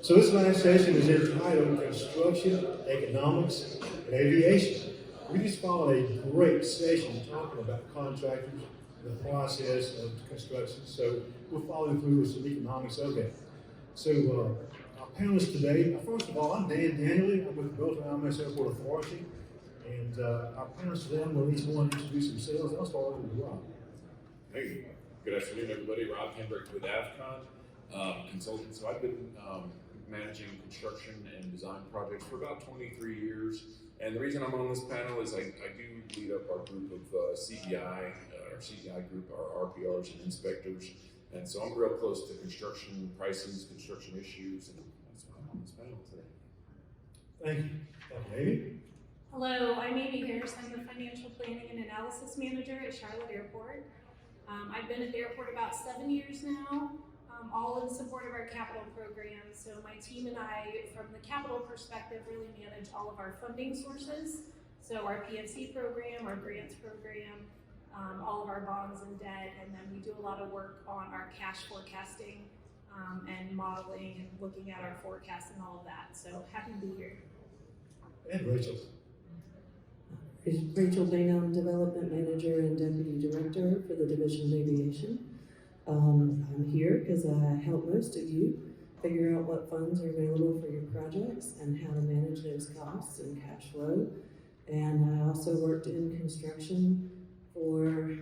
So this last session is entitled Construction, Economics, and Aviation. We just followed a great session talking about contractors, the process of construction. So we'll follow through with some economics of that. So our panelists today, first of all, I'm Danieley. I'm with the Burlington Alamance Airport Authority. And our panelists today, I'm going to each one introduce themselves. I'll start with Rob. Hey, good afternoon, everybody. Rob Hambrecht with AVCON, consultant. So I've been managing construction and design projects for about 23 years. And the reason I'm on this panel is I do lead up our group of CBI, our CBI group, our RPRs and inspectors. And so I'm real close to construction prices, construction issues, and that's why I'm on this panel today. Thank you. Amy? Hello, I'm Amy Harris. I'm the Financial Planning and Analysis Manager at Charlotte Airport. I've been at the airport about 7 years now, all in support of our capital program. So my team and I, from the capital perspective, really manage all of our funding sources. So our PFC program, our grants program, all of our bonds and debt, and then we do a lot of work on our cash forecasting and modeling and looking at our forecasts and all of that. So happy to be here. And Rachel. Rachel Bingham, Development Manager and Deputy Director for the Division of Aviation. I'm here because I help most of you figure out what funds are available for your projects and how to manage those costs and cash flow. And I also worked in construction for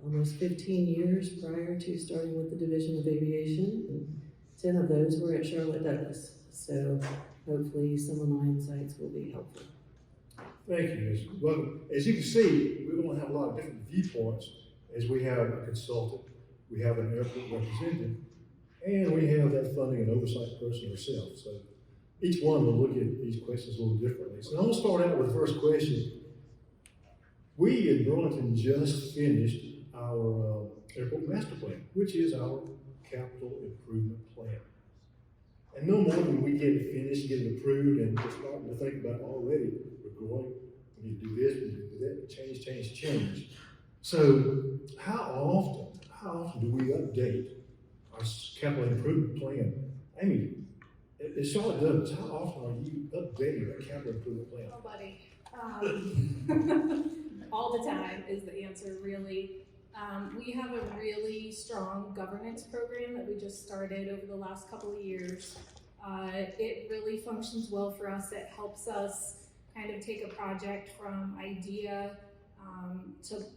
almost 15 years prior to starting with the Division of Aviation. And 10 of those were at Charlotte Douglas. So hopefully some of my insights will be helpful. Thank you. Well, as you can see, we're going to have a lot of different viewpoints as we have a consultant, we have an airport representative, and we have that funding and oversight person herself. So each one will look at these questions a little differently. So I'm going to start out with the first question. We in Burlington just finished our airport master plan, which is our capital improvement plan. And no more than we get it finished, get it approved, and we're starting to think about already, we're going, we need to do this, we need to do that, change. So how often do we update our capital improvement plan? I mean, at Charlotte Douglas, how often are you updating that capital improvement plan? Oh, buddy. All the time is the answer, really. We have a really strong governance program that we just started over the last couple of years. It really functions well for us. It helps us kind of take a project from idea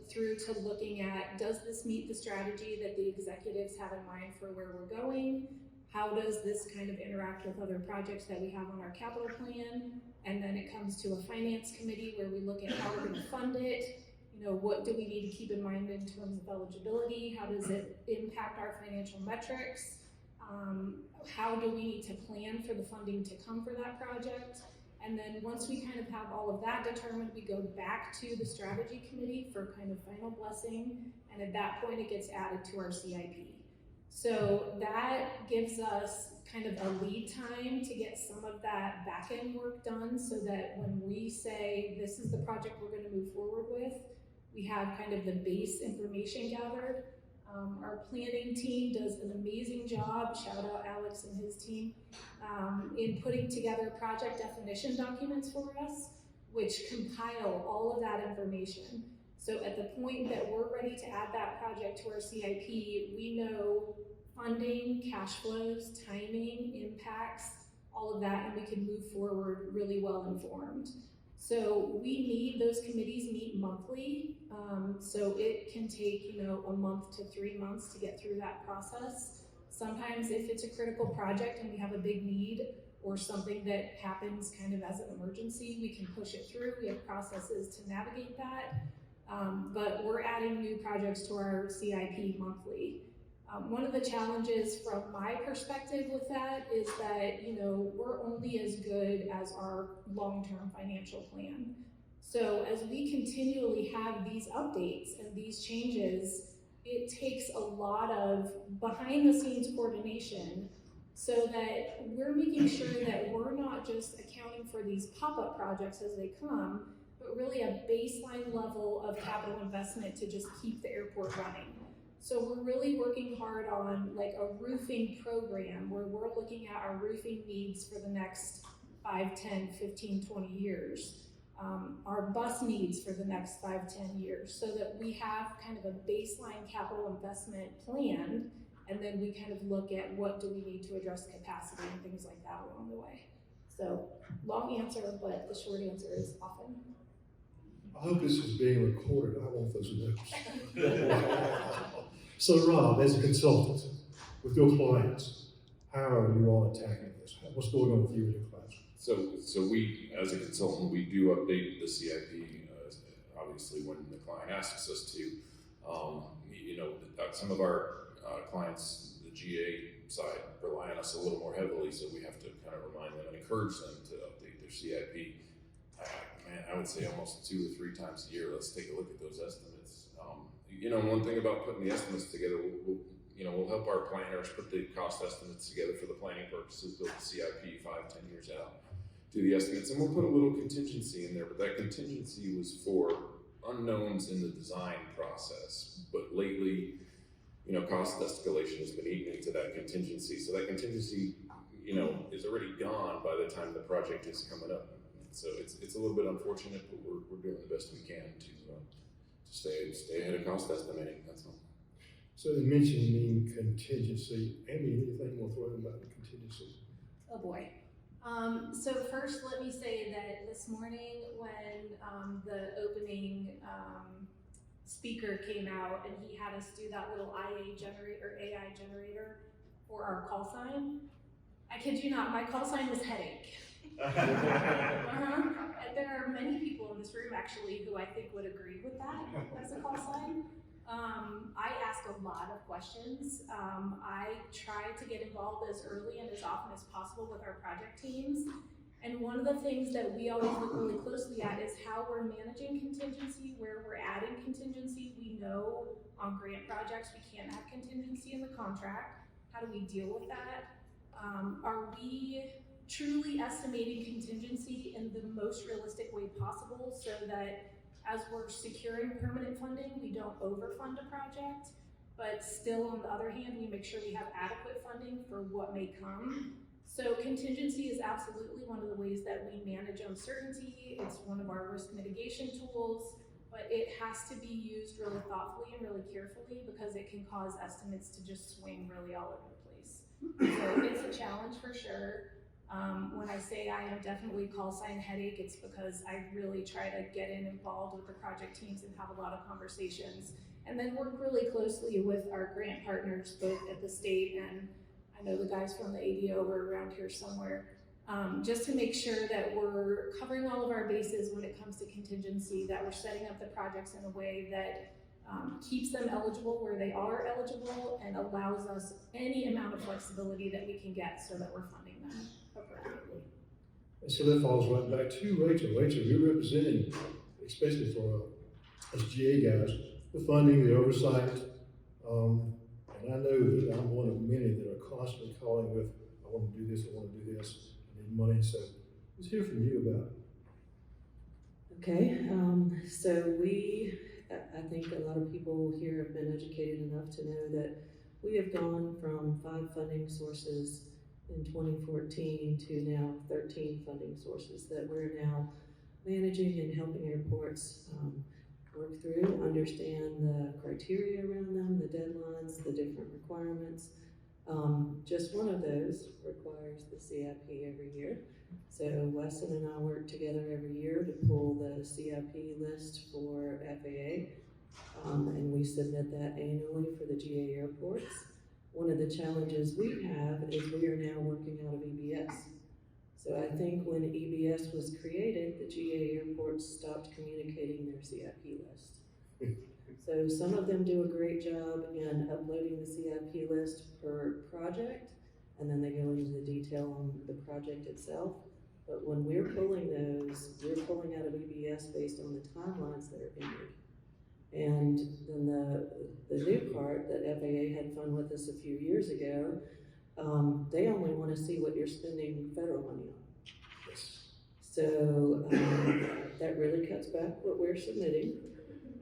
through to looking at, does this meet the strategy that the executives have in mind for where we're going? How does this kind of interact with other projects that we have on our capital plan? And then it comes to a finance committee where we look at how we're going to fund it. You know, what do we need to keep in mind in terms of eligibility? How does it impact our financial metrics? How do we need to plan for the funding to come for that project? And then once we kind of have all of that determined, we go back to the strategy committee for kind of final blessing. And at that point, it gets added to our CIP. So that gives us kind of a lead time to get some of that back end work done so that when we say, this is the project we're going to move forward with, we have kind of the base information gathered. Our planning team does an amazing job, shout out Alex and his team, in putting together project definition documents for us, which compile all of that information. So at the point that we're ready to add that project to our CIP, we know funding, cash flows, timing, impacts, all of that, and we can move forward really well informed. So those committees meet monthly, so it can take, a month to 3 months to get through that process. Sometimes if it's a critical project and we have a big need or something that happens kind of as an emergency, we can push it through. We have processes to navigate that, but we're adding new projects to our CIP monthly. One of the challenges from my perspective with that is that, we're only as good as our long-term financial plan. So as we continually have these updates and these changes, it takes a lot of behind-the-scenes coordination so that we're making sure that we're not just accounting for these pop-up projects as they come, but really a baseline level of capital investment to just keep the airport running. So we're really working hard on like a roofing program where we're looking at our roofing needs for the next 5, 10, 15, 20 years. Our bus needs for the next 5, 10 years, so that we have kind of a baseline capital investment plan, and then we kind of look at what do we need to address capacity and things like that along the way. So, long answer, but the short answer is often. I hope this is being recorded. I want those notes. So Rob, as a consultant with your clients, how are you all attacking this? What's going on with you and your clients? So we, as a consultant, we do update the CIP, obviously when the client asks us to. Some of our clients, the GA side, rely on us a little more heavily, so we have to kind of remind them and encourage them to update their CIP. I would say almost 2 or 3 times a year. Let's take a look at those estimates. One thing about putting the estimates together, we'll help our planners put the cost estimates together for the planning purposes, build the CIP 5, 10 years out, do the estimates, and we'll put a little contingency in there, but that contingency was for unknowns in the design process. But lately, cost escalation has been eaten into that contingency, so that contingency, is already gone by the time the project is coming up. So it's a little bit unfortunate, but we're doing the best we can to stay ahead of cost estimating. That's all. So you mentioned contingency. Amy, anything more throw about the contingency? Oh boy. So first, let me say that this morning when the opening speaker came out and he had us do that little AI generator for our call sign, I kid you not, my call sign was headache. And there are many people in this room actually who I think would agree with that as a call sign. I ask a lot of questions. I try to get involved as early and as often as possible with our project teams. And one of the things that we always look really closely at is how we're managing contingency, where we're adding contingency. We know on grant projects we can't have contingency in the contract. How do we deal with that? Are we truly estimating contingency in the most realistic way possible so that as we're securing permanent funding, we don't overfund a project, but still on the other hand, we make sure we have adequate funding for what may come. So contingency is absolutely one of the ways that we manage uncertainty. It's one of our risk mitigation tools, but it has to be used really thoughtfully and really carefully because it can cause estimates to just swing really all over the place. So it's a challenge for sure. When I say I am definitely call sign headache, it's because I really try to get involved with the project teams and have a lot of conversations, and then work really closely with our grant partners, both at the state and I know the guys from the ADO are around here somewhere, just to make sure that we're covering all of our bases when it comes to contingency, that we're setting up the projects in a way that keeps them eligible where they are eligible and allows us any amount of flexibility that we can get so that we're funding them appropriately. And so that falls right back to Rachel. Rachel, you're representing, especially for us GA guys, the funding, the oversight, and I know that I'm one of many that are constantly calling with, I want to do this, I want to do this, I need money, so let's hear from you about it. Okay, so I think a lot of people here have been educated enough to know that we have gone from 5 funding sources in 2014 to now 13 funding sources that we're now managing and helping airports work through, understand the criteria around them, the deadlines, the different requirements. Just one of those requires the CIP every year. So Weston and I work together every year to pull the CIP list for FAA, and we submit that annually for the GA airports. One of the challenges we have is we are now working out of EBS. So I think when EBS was created, the GA airports stopped communicating their CIP list. So some of them do a great job in uploading the CIP list per project, and then they go into the detail on the project itself. But when we're pulling those, we're pulling out of EBS based on the timelines that are entered. And then the new part that FAA had fun with us a few years ago, they only want to see what you're spending federal money on. Yes. So that really cuts back what we're submitting.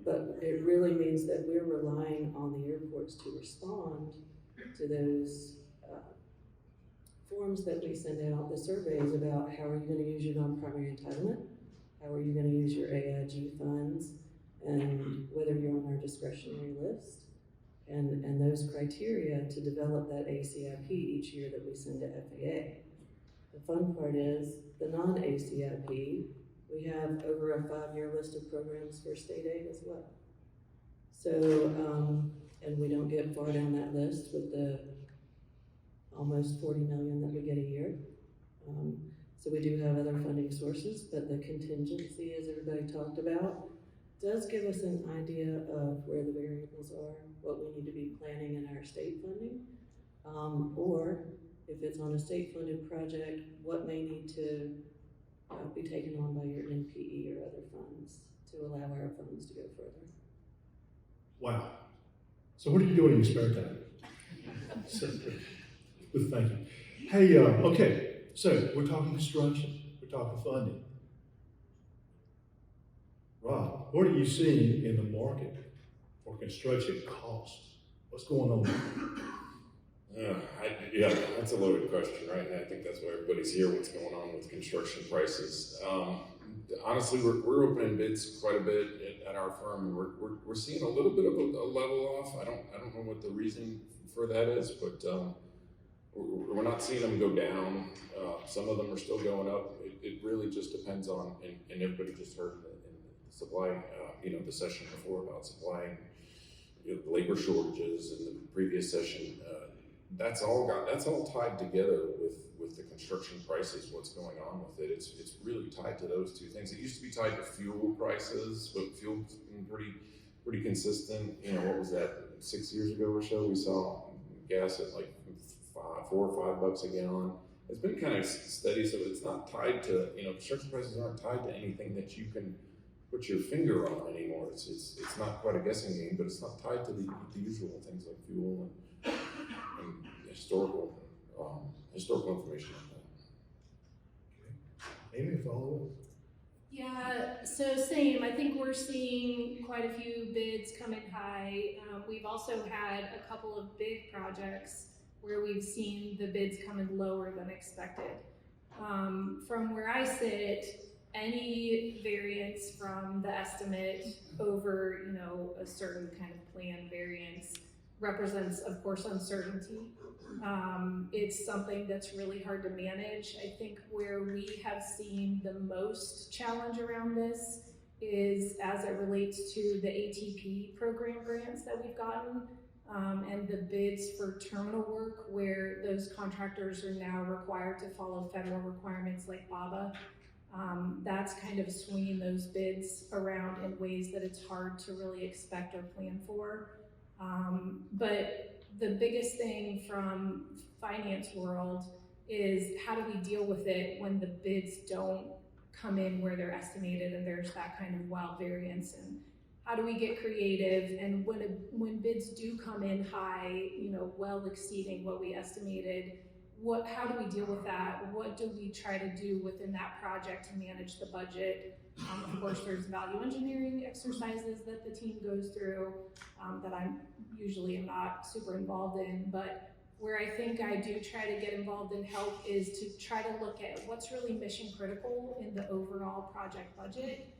but it really means that we're relying on the airports to respond to those forms that we send out, the surveys about how are you going to use your non-primary entitlement, how are you going to use your AIG funds, and whether you're on our discretionary list, and those criteria to develop that ACIP each year that we send to FAA. The fun part is, the non-ACIP, we have over a 5-year list of programs for state aid as well. So, and we don't get far down that list with the almost 40 million that we get a year. So we do have other funding sources, but the contingency, as everybody talked about, does give us an idea of where the variables are, what we need to be planning in our state funding, or if it's on a state-funded project, what may need to be taken on by your NPE or other funds to allow our funds to go further. Wow. So what are you doing in your spare time? Well, thank you. Hey, okay, so we're talking construction, we're talking funding. Rob, what are you seeing in the market for construction costs? What's going on there? Yeah, that's a loaded question, right? And I think that's why everybody's here, what's going on with construction prices. Honestly, we're opening bids quite a bit at our firm, and we're seeing a little bit of a level off. I don't know what the reason for that is, but we're not seeing them go down. Some of them are still going up. It really just depends on, and everybody just heard in the supply, the session before about supply, labor shortages in the previous session. That's all tied together with the construction prices, what's going on with it. It's really tied to those two things. It used to be tied to fuel prices, but fuel's been pretty consistent. What was that, 6 years ago or so? We saw gas at like $4 or $5 a gallon. It's been kind of steady, so it's not tied to, construction prices aren't tied to anything that you can put your finger on anymore. It's not quite a guessing game, but it's not tied to the usual things like fuel and historical information like that. Amy, follow up? Yeah, so same. I think we're seeing quite a few bids come in high. We've also had a couple of big projects where we've seen the bids come in lower than expected. From where I sit, any variance from the estimate over, a certain kind of plan variance represents, of course, uncertainty. It's something that's really hard to manage. I think where we have seen the most challenge around this is as it relates to the ATP program grants that we've gotten, and the bids for terminal work, where those contractors are now required to follow federal requirements like BABA. That's kind of swinging those bids around in ways that it's hard to really expect or plan for. But the biggest thing from finance world is how do we deal with it when the bids don't come in where they're estimated and there's that kind of wild variance, and how do we get creative, and when bids do come in high, well exceeding what we estimated, how do we deal with that? What do we try to do within that project to manage the budget? Of course, there's value engineering exercises that the team goes through that I'm usually am not super involved in, but where I think I do try to get involved and help is to try to look at what's really mission critical in the overall project budget,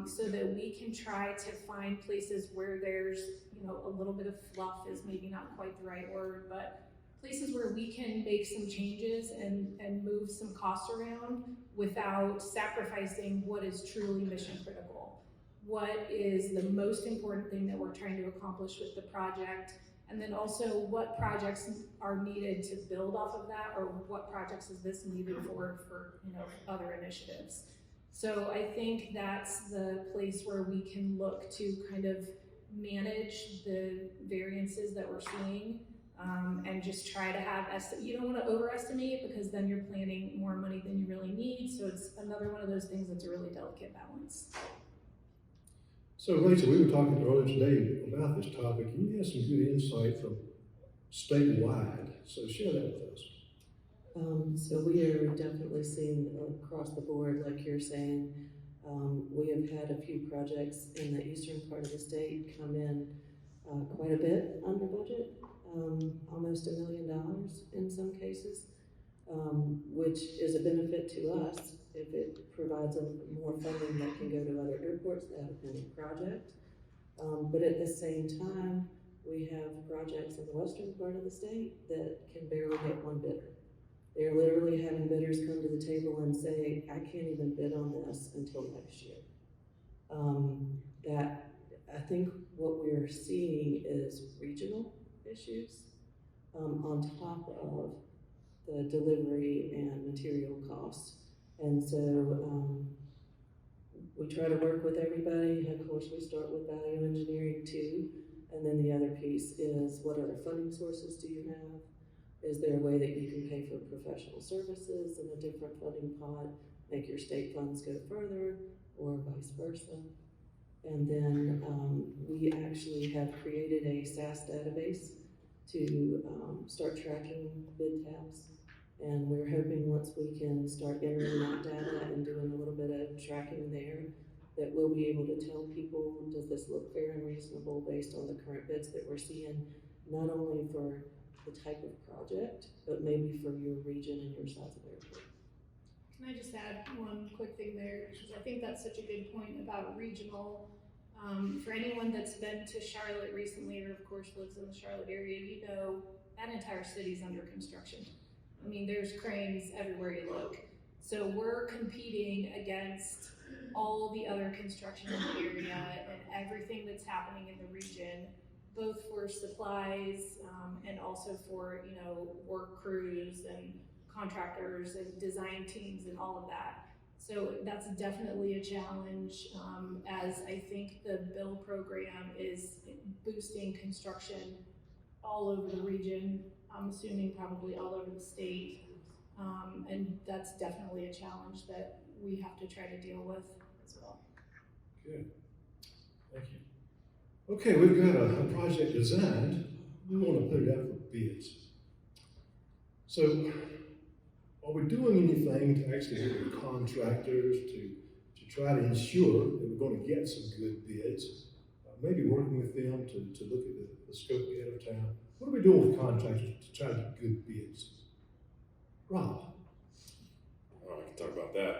so that we can try to find places where there's, a little bit of fluff is maybe not quite the right word, but places where we can make some changes and move some costs around without sacrificing what is truly mission critical. What is the most important thing that we're trying to accomplish with the project? And then also what projects are needed to build off of that, or what projects is this needed for other initiatives? So I think that's the place where we can look to kind of manage the variances that we're seeing. And just try to have, you don't want to overestimate, because then you're planning more money than you really need. So it's another one of those things that's a really delicate balance. So Rachel, we were talking earlier today about this topic, and you had some good insight from statewide. So share that with us. So we are definitely seeing across the board, like you're saying, We have had a few projects in the eastern part of the state come in quite a bit under budget, almost $1 million in some cases, which is a benefit to us if it provides more funding that can go to other airports that have a pending project. But at the same time, we have projects in the western part of the state that can barely get one bidder. They're literally having bidders come to the table and say, I can't even bid on this until next year. That I think what we're seeing is regional issues on top of the delivery and material costs. And so we try to work with everybody. Of course, we start with value engineering too. And then the other piece is, what other funding sources do you have? Is there a way that you can pay for professional services in a different funding pot, make your state funds go further, or vice versa? And then we actually have created a SAS database to start tracking bid tabs. And we're hoping once we can start entering that data and doing a little bit of tracking there, that we'll be able to tell people, does this look fair and reasonable based on the current bids that we're seeing, not only for the type of project, but maybe for your region and your size of airport. Can I just add one quick thing there? Because I think that's such a good point about regional. For anyone that's been to Charlotte recently, or of course lives in the Charlotte area, you know that entire city's under construction. I mean, there's cranes everywhere you look. So we're competing against all the other construction in the area and everything that's happening in the region, both for supplies and also for, you know, work crews and contractors and design teams and all of that. So that's definitely a challenge, as I think the bill program is boosting construction all over the region. I'm assuming probably all over the state. And that's definitely a challenge that we have to try to deal with as well. Good, thank you. Okay, we've got a project designed. We want to put it out for bids. So, are we doing anything to actually get the contractors to try to ensure that we're going to get some good bids? Maybe working with them to look at the scope ahead of time. What are we doing with contractors to try to get good bids? Rob. I can talk about that.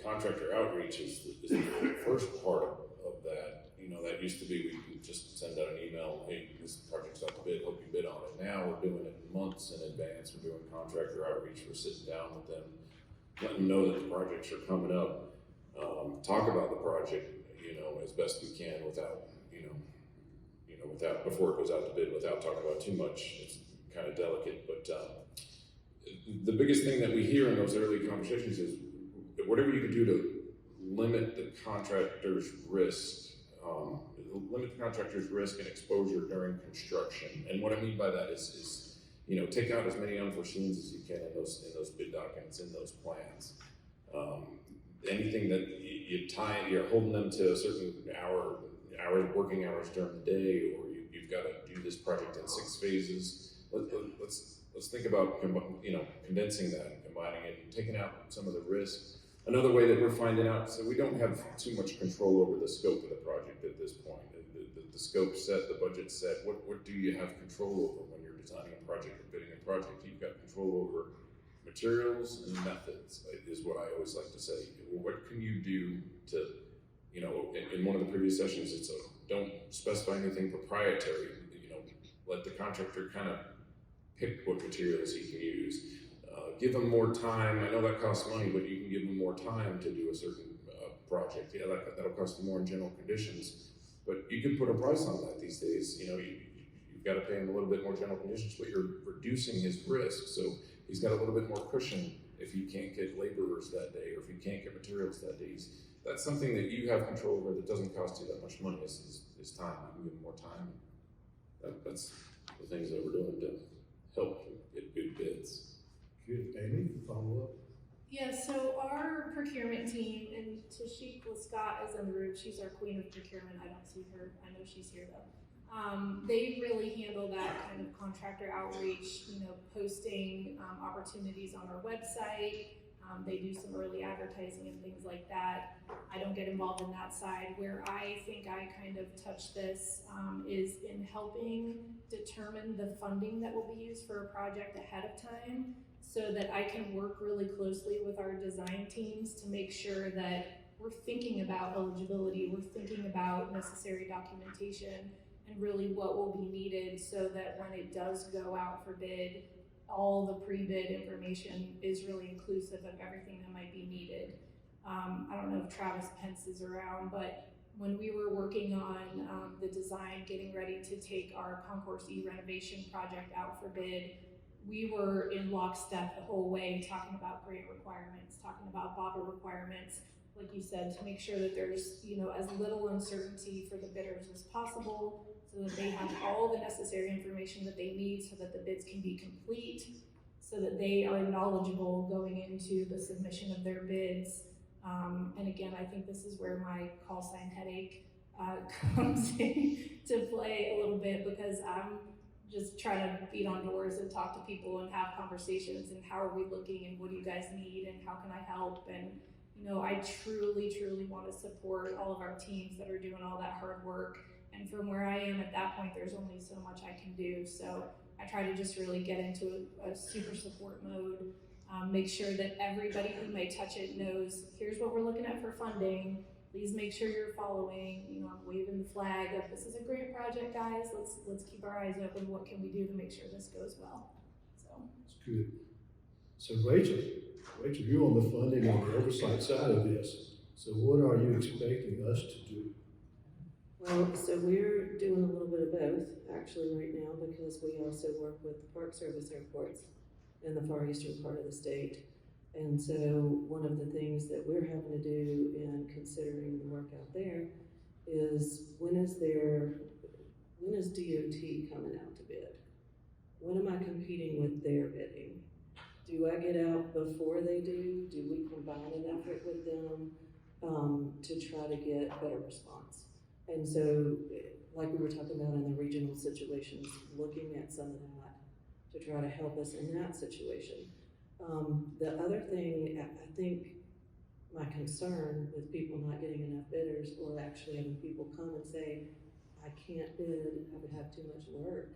Contractor outreach is the first part of that. You know, that used to be we could just send out an email, hey, this project's out to bid, hope you bid on it. Now we're doing it months in advance. We're doing contractor outreach. We're sitting down with them, letting them know that the projects are coming up. Talk about the project, you know, as best we can without, without, before it goes out to bid, without talking about too much. It's kind of delicate, but the biggest thing that we hear in those early conversations is whatever you can do to limit the contractor's risk, and exposure during construction. And what I mean by that is you know, take out as many unforeseens as you can in those bid documents, in those plans. Anything that you're holding them to a certain working hours during the day, or you've got to do this project in 6 phases. Let's think about, you know, condensing that and combining it and taking out some of the risk. Another way that we're finding out, so we don't have too much control over the scope of the project at this point. The scope set, the budget set, what do you have control over when you're designing a project or bidding a project? You've got control over materials and methods, is what I always like to say. What can you do to, you know, in one of the previous sessions, it's don't specify anything proprietary, you know, let the contractor kind of pick what materials he can use. Give them more time. I know that costs money, but you can give them more time to do a certain project. Yeah, that'll cost you more in general conditions, but you can put a price on that these days. You know, you've got to pay him a little bit more general conditions, but you're reducing his risk. So he's got a little bit more cushion if you can't get laborers that day, or if you can't get materials that day. That's something that you have control over that doesn't cost you that much money. Is time. You can give him more time. That's the things that we're doing to help get good bids. Good. Amy, follow up? Yeah, so our procurement team, and Tashik Scott is in the room. She's our queen of procurement. I don't see her. I know she's here though. They really handle that kind of contractor outreach, you know, posting opportunities on our website, They do some early advertising and things like that. I don't get involved in that side. Where I think I kind of touch this is in helping determine the funding that will be used for a project ahead of time, so that I can work really closely with our design teams to make sure that we're thinking about eligibility, we're thinking about necessary documentation, and really what will be needed, so that when it does go out for bid, all the pre-bid information is really inclusive of everything that might be needed. I don't know if Travis Pence is around, but when we were working on the design, getting ready to take our Concourse E renovation project out for bid, we were in lockstep the whole way, talking about grant requirements, talking about BABA requirements, like you said, to make sure that there's, you know, as little uncertainty for the bidders as possible, so that they have all the necessary information that they need, so that the bids can be complete, so that they are knowledgeable going into the submission of their bids. And again, I think this is where my call sign headache comes into play a little bit, because I'm just trying to beat on doors and talk to people and have conversations, and how are we looking, and what do you guys need, and how can I help? And you know, I truly want to support all of our teams that are doing all that hard work. And from where I am at that point, there's only so much I can do. So I try to just really get into a super support mode, make sure that everybody who may touch it knows, here's what we're looking at for funding. Please make sure you're following. You know, I'm waving the flag of, this is a great project, guys. Let's keep our eyes open. What can we do to make sure this goes well? So That's good. So Rachel, you're on the funding and the oversight side of this. So what are you expecting us to do? Well, so we're doing a little bit of both actually right now, because we also work with the Park Service airports in the far eastern part of the state. And so one of the things that we're having to do in considering the work out there is, when is DOT coming out to bid? When am I competing with their bidding? Do I get out before they do? Do we combine an effort with them to try to get better response? And so, like we were talking about in the regional situations, looking at some of that to try to help us in that situation. The other thing, I think my concern with people not getting enough bidders, or actually having people come and say, I can't bid, I would have too much work,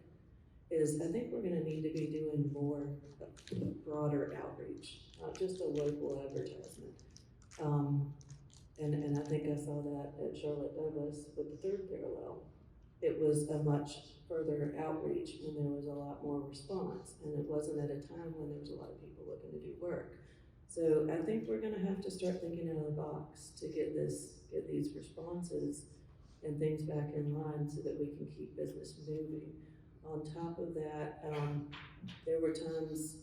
is I think we're gonna need to be doing more broader outreach, not just a local advertisement. And I think I saw that at Charlotte Douglas with the third parallel. It was a much further outreach when there was a lot more response, and it wasn't at a time when there was a lot of people looking to do work. So I think we're gonna have to start thinking out of the box to get these responses and things back in line, so that we can keep business moving. On top of that, there were times,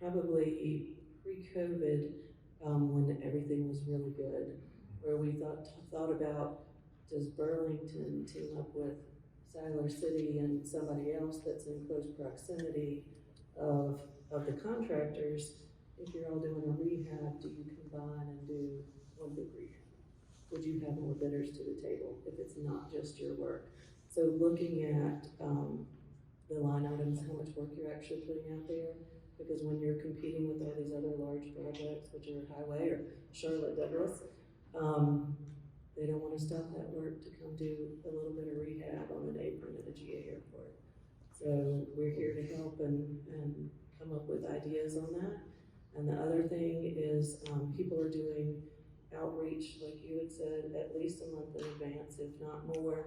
probably pre-COVID, when everything was really good, where we thought about, does Burlington team up with Siler City and somebody else that's in close proximity of the contractors? If you're all doing a rehab, do you combine and do one big rehab? Would you have more bidders to the table if it's not just your work? So looking at the line items, how much work you're actually putting out there, because when you're competing with all these other large projects, which are highway or Charlotte Douglas, they don't want to stop that work to come do a little bit of rehab on an apron at a GA airport. So we're here to help and come up with ideas on that. And the other thing is, people are doing outreach, like you had said, at least a month in advance, if not more,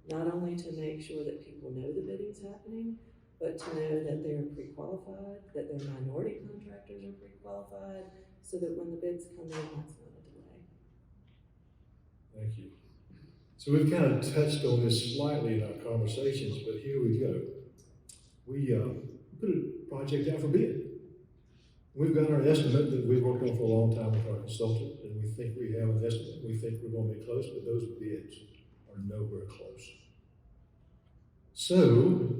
not only to make sure that people know the bidding's happening, but to know that they're pre-qualified, that their minority contractors are pre-qualified, so that when the bids come in, that's not a delay. Thank you. So we've kind of touched on this slightly in our conversations, but here we go. We put a project out for bid. We've got our estimate that we've worked on for a long time with our consultant, and we think we have an estimate. We think we're going to be close, but those bids are nowhere close. So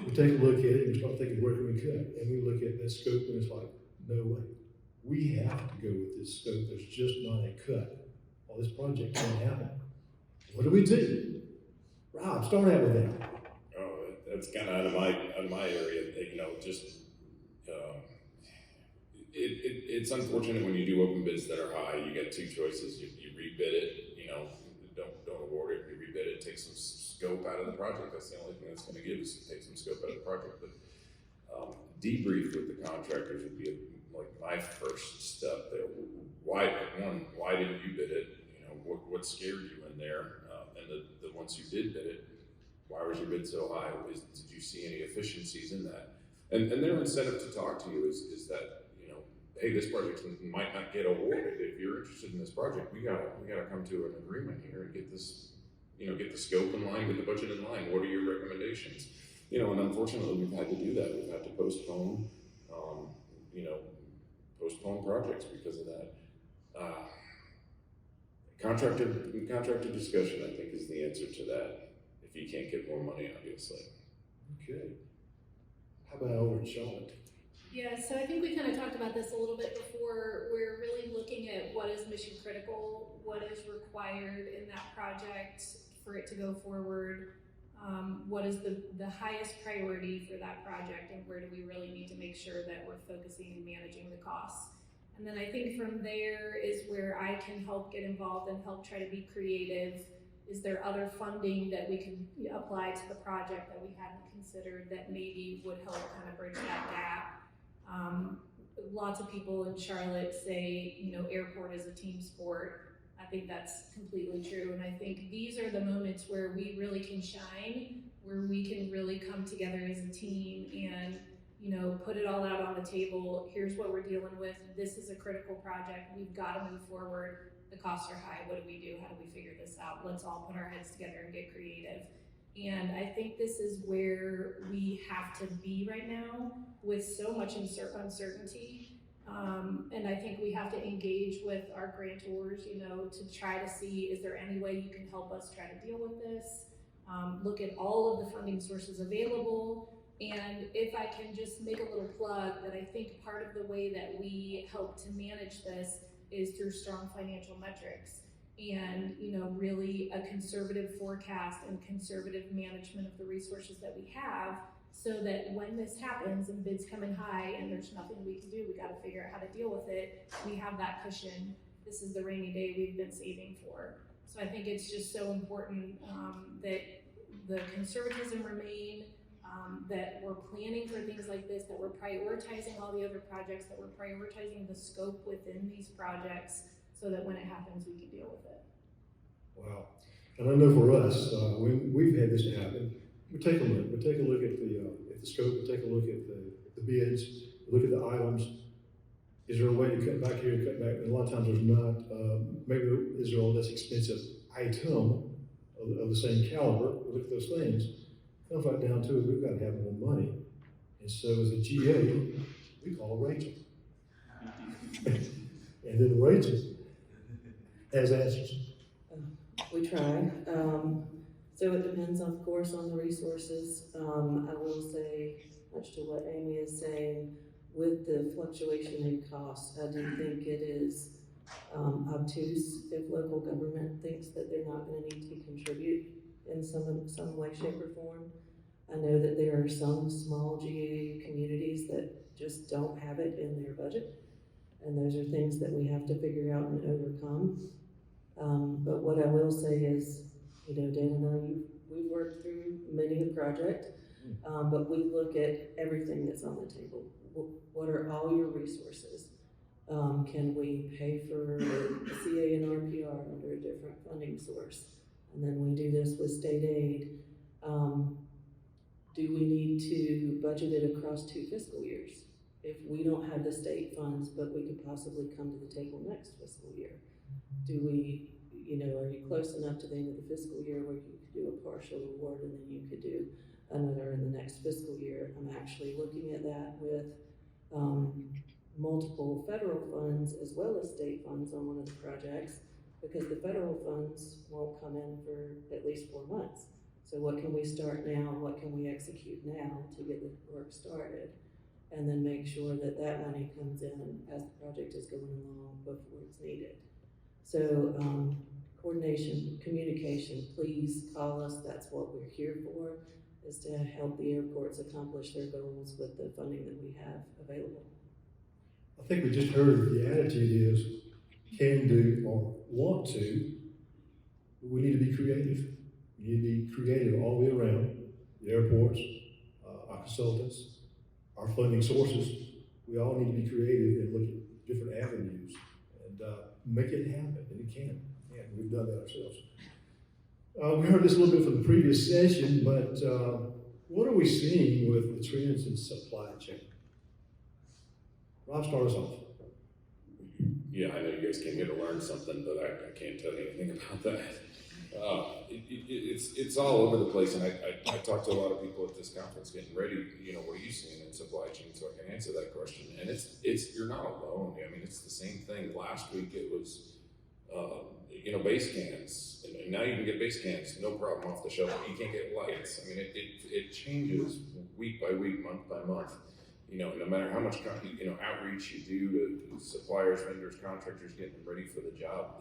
we take a look at it and start thinking, where can we cut? And we look at that scope, and it's like, no way. We have to go with this scope. There's just not a cut. Well, this project can't happen. What do we do? Rob, start out with that. Oh, that's kind of out of my area. You know, just It's unfortunate when you do open bids that are high, you get two choices, you rebid it, don't award it, you rebid it, take some scope out of the project, that's the only thing that's gonna give is take some scope out of the project, but debrief with the contractors would be like my first step there. Why didn't you bid it? What scared you in there? And the once you did bid it, why was your bid so high? Did you see any efficiencies in that? And their incentive to talk to you is that, hey, this project might not get awarded. If you're interested in this project, we gotta come to an agreement here and get this, get the scope in line, get the budget in line. What are your recommendations? And unfortunately, we've had to do that. We've had to postpone projects because of that. Contractor discussion, I think, is the answer to that. If you can't get more money, obviously. Okay. How about over in Charlotte? Yeah, so I think we kind of talked about this a little bit before. We're really looking at what is mission critical, what is required in that project for it to go forward, what is the highest priority for that project, and where do we really need to make sure that we're focusing and managing the costs. And then I think from there is where I can help get involved and help try to be creative. Is there other funding that we can apply to the project that we hadn't considered that maybe would help kind of bridge that gap? Lots of people in Charlotte say, airport is a team sport. I think that's completely true. And I think these are the moments where we really can shine, where we can really come together as a team and, put it all out on the table. Here's what we're dealing with. This is a critical project. We've got to move forward. The costs are high. What do we do? How do we figure this out? Let's all put our heads together and get creative. And I think this is where we have to be right now with so much uncertainty. And I think we have to engage with our grantors, to try to see, is there any way you can help us try to deal with this? Look at all of the funding sources available. And if I can just make a little plug that I think part of the way that we help to manage this is through strong financial metrics and, really a conservative forecast and conservative management of the resources that we have, so that when this happens and bids come in high and there's nothing we can do, we got to figure out how to deal with it. We have that cushion. This is the rainy day we've been saving for. So I think it's just so important that the conservatism remain, that we're planning for things like this, that we're prioritizing all the other projects, that we're prioritizing the scope within these projects so that when it happens, we can deal with it. Wow. And I know for us, we've had this happen. We take a look. We take a look at the scope. We take a look at the bids. Look at the items. Is there a way to cut back here and cut back? And a lot of times there's not. Maybe is there a less expensive item of the same caliber? We look at those things. Comes right down to it. We've got to have more money. And so as a GA, we call Rachel. And then Rachel has answers. We try. So it depends, of course, on the resources. I will say, much to what Amy is saying, with the fluctuation in costs, I do think it is obtuse if local government thinks that they're not going to need to contribute in some way, shape, or form. I know that there are some small GA communities that just don't have it in their budget, and those are things that we have to figure out and overcome. But what I will say is, Dan and I, we've worked through many a project, but we look at everything that's on the table. What are all your resources? Can we pay for CA and RPR under a different funding source? And then we do this with state aid. Do we need to budget it across 2 fiscal years? If we don't have the state funds, but we could possibly come to the table next fiscal year. Do we, are you close enough to the end of the fiscal year where you could do a partial award and then you could do another in the next fiscal year? I'm actually looking at that with multiple federal funds as well as state funds on one of the projects, because the federal funds won't come in for at least 4 months. So what can we start now? What can we execute now to get the work started? And then make sure that that money comes in as the project is going along before it's needed. So coordination, communication, please call us. That's what we're here for, is to help the airports accomplish their goals with the funding that we have available. I think we just heard the attitude is can do or want to, but we need to be creative. We need to be creative all the way around. The airports, our consultants, our funding sources, we all need to be creative and look at different avenues and make it happen, and it can. Yeah, we've done that ourselves. We heard this a little bit from the previous session, but what are we seeing with the trends in supply chain? Rob, start us off. Yeah, I know you guys came here to learn something, but I can't tell you anything about that. It's all over the place, and I talked to a lot of people at this conference getting ready. You know, what are you seeing in supply chain? So I can answer that question. And it's you're not alone. I mean, it's the same thing. Last week it was, base cans, and now you can get base cans, no problem, off the shelf. You can't get lights. I mean, it changes week by week, month by month. You know, no matter how much outreach you do to suppliers, vendors, contractors getting ready for the job,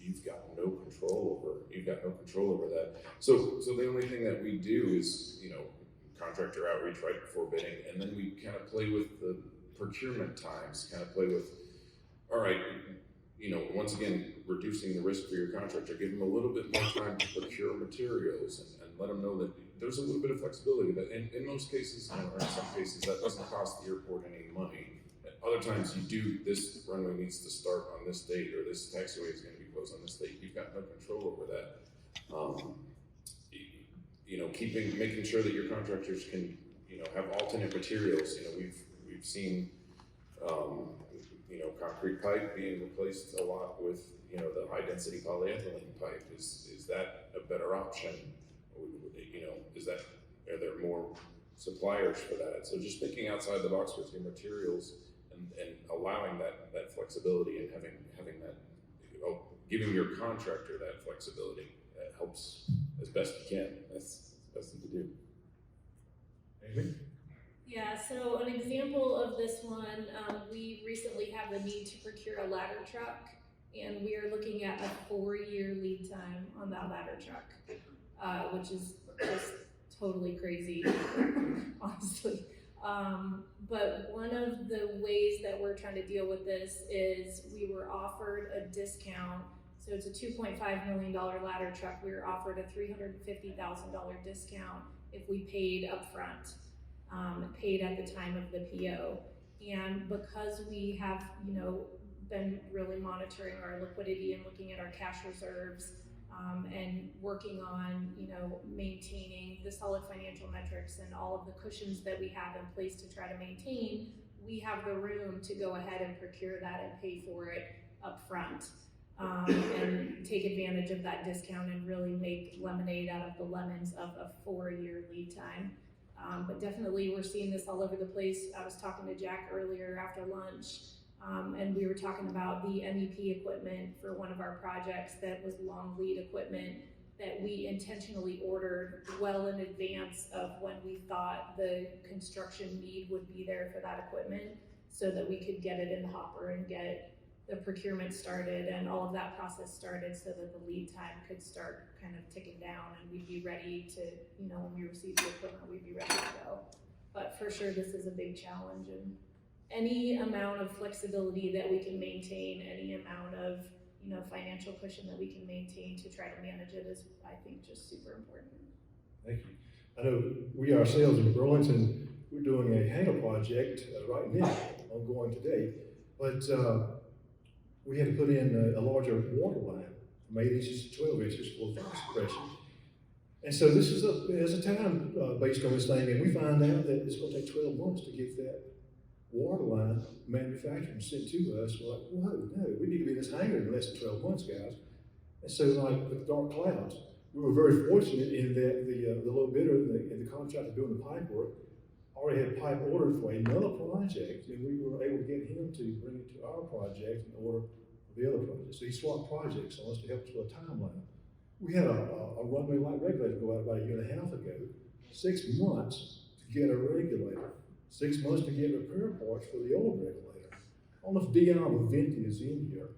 you've got no control over that. So the only thing that we do is contractor outreach right before bidding, and then we kind of play with the procurement times. Kind of play with, all right, once again, reducing the risk for your contractor, give them a little bit more time to procure materials, and let them know that there's a little bit of flexibility. That in most cases, or in some cases, that doesn't cost the airport any money. Other times, this runway needs to start on this date, or this taxiway is going to be closed on this date. You've got no control over that. Making sure that your contractors can, have alternate materials. We've seen, concrete pipe being replaced a lot with, the high density polyethylene pipe. Is that a better option? Are there more suppliers for that? So just thinking outside the box with your materials and allowing that flexibility and having that, giving your contractor that flexibility, that helps as best you can. That's the best thing to do. Amy? Yeah, so an example of this one, we recently have the need to procure a ladder truck, and we are looking at a 4-year lead time on that ladder truck, which is just totally crazy, honestly. But one of the ways that we're trying to deal with this is we were offered a discount. So it's a $2.5 million ladder truck. We were offered a $350,000 discount if we paid upfront, paid at the time of the PO. And because we have, been really monitoring our liquidity and looking at our cash reserves, and working on, maintaining the solid financial metrics and all of the cushions that we have in place to try to maintain, we have the room to go ahead and procure that and pay for it up front, and take advantage of that discount and really make lemonade out of the lemons of a 4-year lead time. But definitely we're seeing this all over the place. I was talking to Jack earlier after lunch, and we were talking about the MEP equipment for one of our projects that was long lead equipment that we intentionally ordered well in advance of when we thought the construction need would be there for that equipment, so that we could get it in the hopper and get the procurement started and all of that process started, so that the lead time could start kind of ticking down and we'd be ready to, when we receive the equipment, we'd be ready to go. But for sure, this is a big challenge, and any amount of flexibility that we can maintain, any amount of financial cushion that we can maintain to try to manage it is, I think, just super important. Thank you. I know we ourselves in Burlington, we're doing a hangar project right now, ongoing today, but we had to put in a larger water line from 8 inches to 12 inches for fire suppression. And so this is a time based on this thing, and we find out that it's going to take 12 months to get that water line manufactured and sent to us. We're like, whoa, no, we need to be in this hangar in less than 12 months, guys. And so, like with dark clouds, we were very fortunate in that the low bidder and the contractor doing the pipe work already had pipe ordered for another project, and we were able to get him to bring it to our project and order for the other project. So he swapped projects on us to help us with a timeline. We had a runway light regulator go out about 1.5 years ago, 6 months to get a regulator. 6 months to get repair parts for the old regulator. I don't know if Dion or Venti is in here,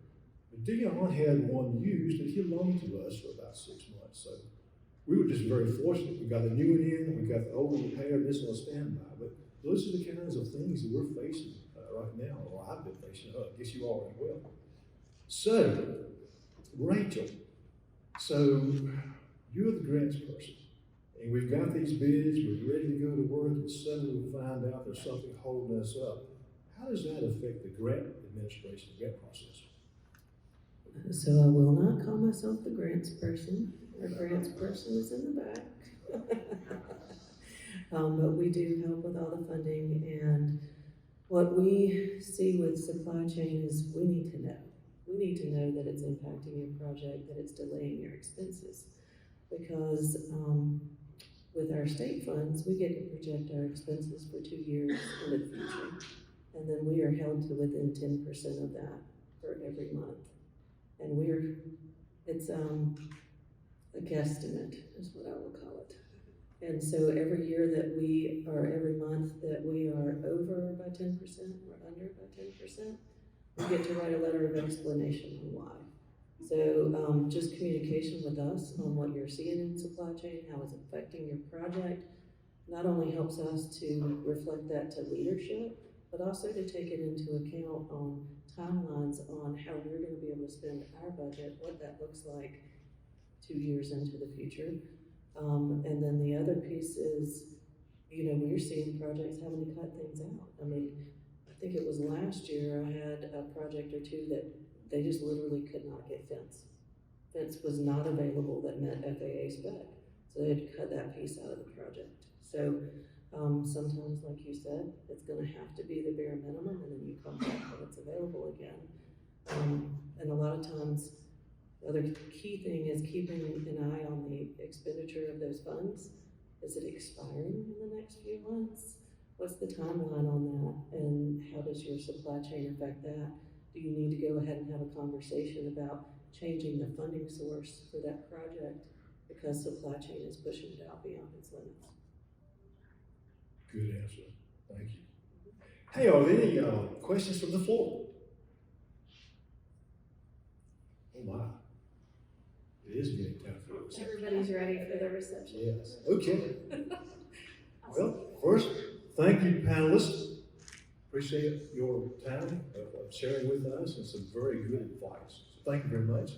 but Dion had one used that he loaned to us for about 6 months. So we were just very fortunate. We got the new one in, we got the old one repaired, this on standby. But those are the kinds of things that we're facing right now, or I've Innovation Hub. I guess you already will. So, Rachel, so you're the grants person, and we've got these bids, we're ready to go to work, and suddenly we find out there's something holding us up. How does that affect the grant administration, the grant process? So I will not call myself the grants person. Our grants person is in the back. But we do help with all the funding, and what we see with supply chain is we need to know. We need to know that it's impacting your project, that it's delaying your expenses. Because with our state funds, we get to project our expenses for 2 years into the future. And then we are held to within 10% of that for every month. And it's a guesstimate is what I will call it. And so every year every month that we are over by 10% or under by 10%, we get to write a letter of explanation on why. So just communication with us on what you're seeing in supply chain, how it's affecting your project, not only helps us to reflect that to leadership, but also to take it into account on timelines on how we're going to be able to spend our budget, what that looks like 2 years into the future. And then the other piece is, we're seeing projects having to cut things out. I mean, I think it was last year I had a project or two that they just literally could not get fence. Fence was not available that met FAA spec. So they had to cut that piece out of the project. So sometimes, like you said, it's gonna have to be the bare minimum, and then you come back when it's available again. And a lot of times, the other key thing is keeping an eye on the expenditure of those funds. Is it expiring in the next few months? What's the timeline on that? And how does your supply chain affect that? Do you need to go ahead and have a conversation about changing the funding source for that project because supply chain is pushing it out beyond its limits? Good answer. Thank you. Hey, are there any questions from the floor? Oh my. It is getting time for a reception. Everybody's ready for the reception. Yes. Okay. Well, first, thank you, panelists. Appreciate your time of sharing with us and some very good advice. So thank you very much.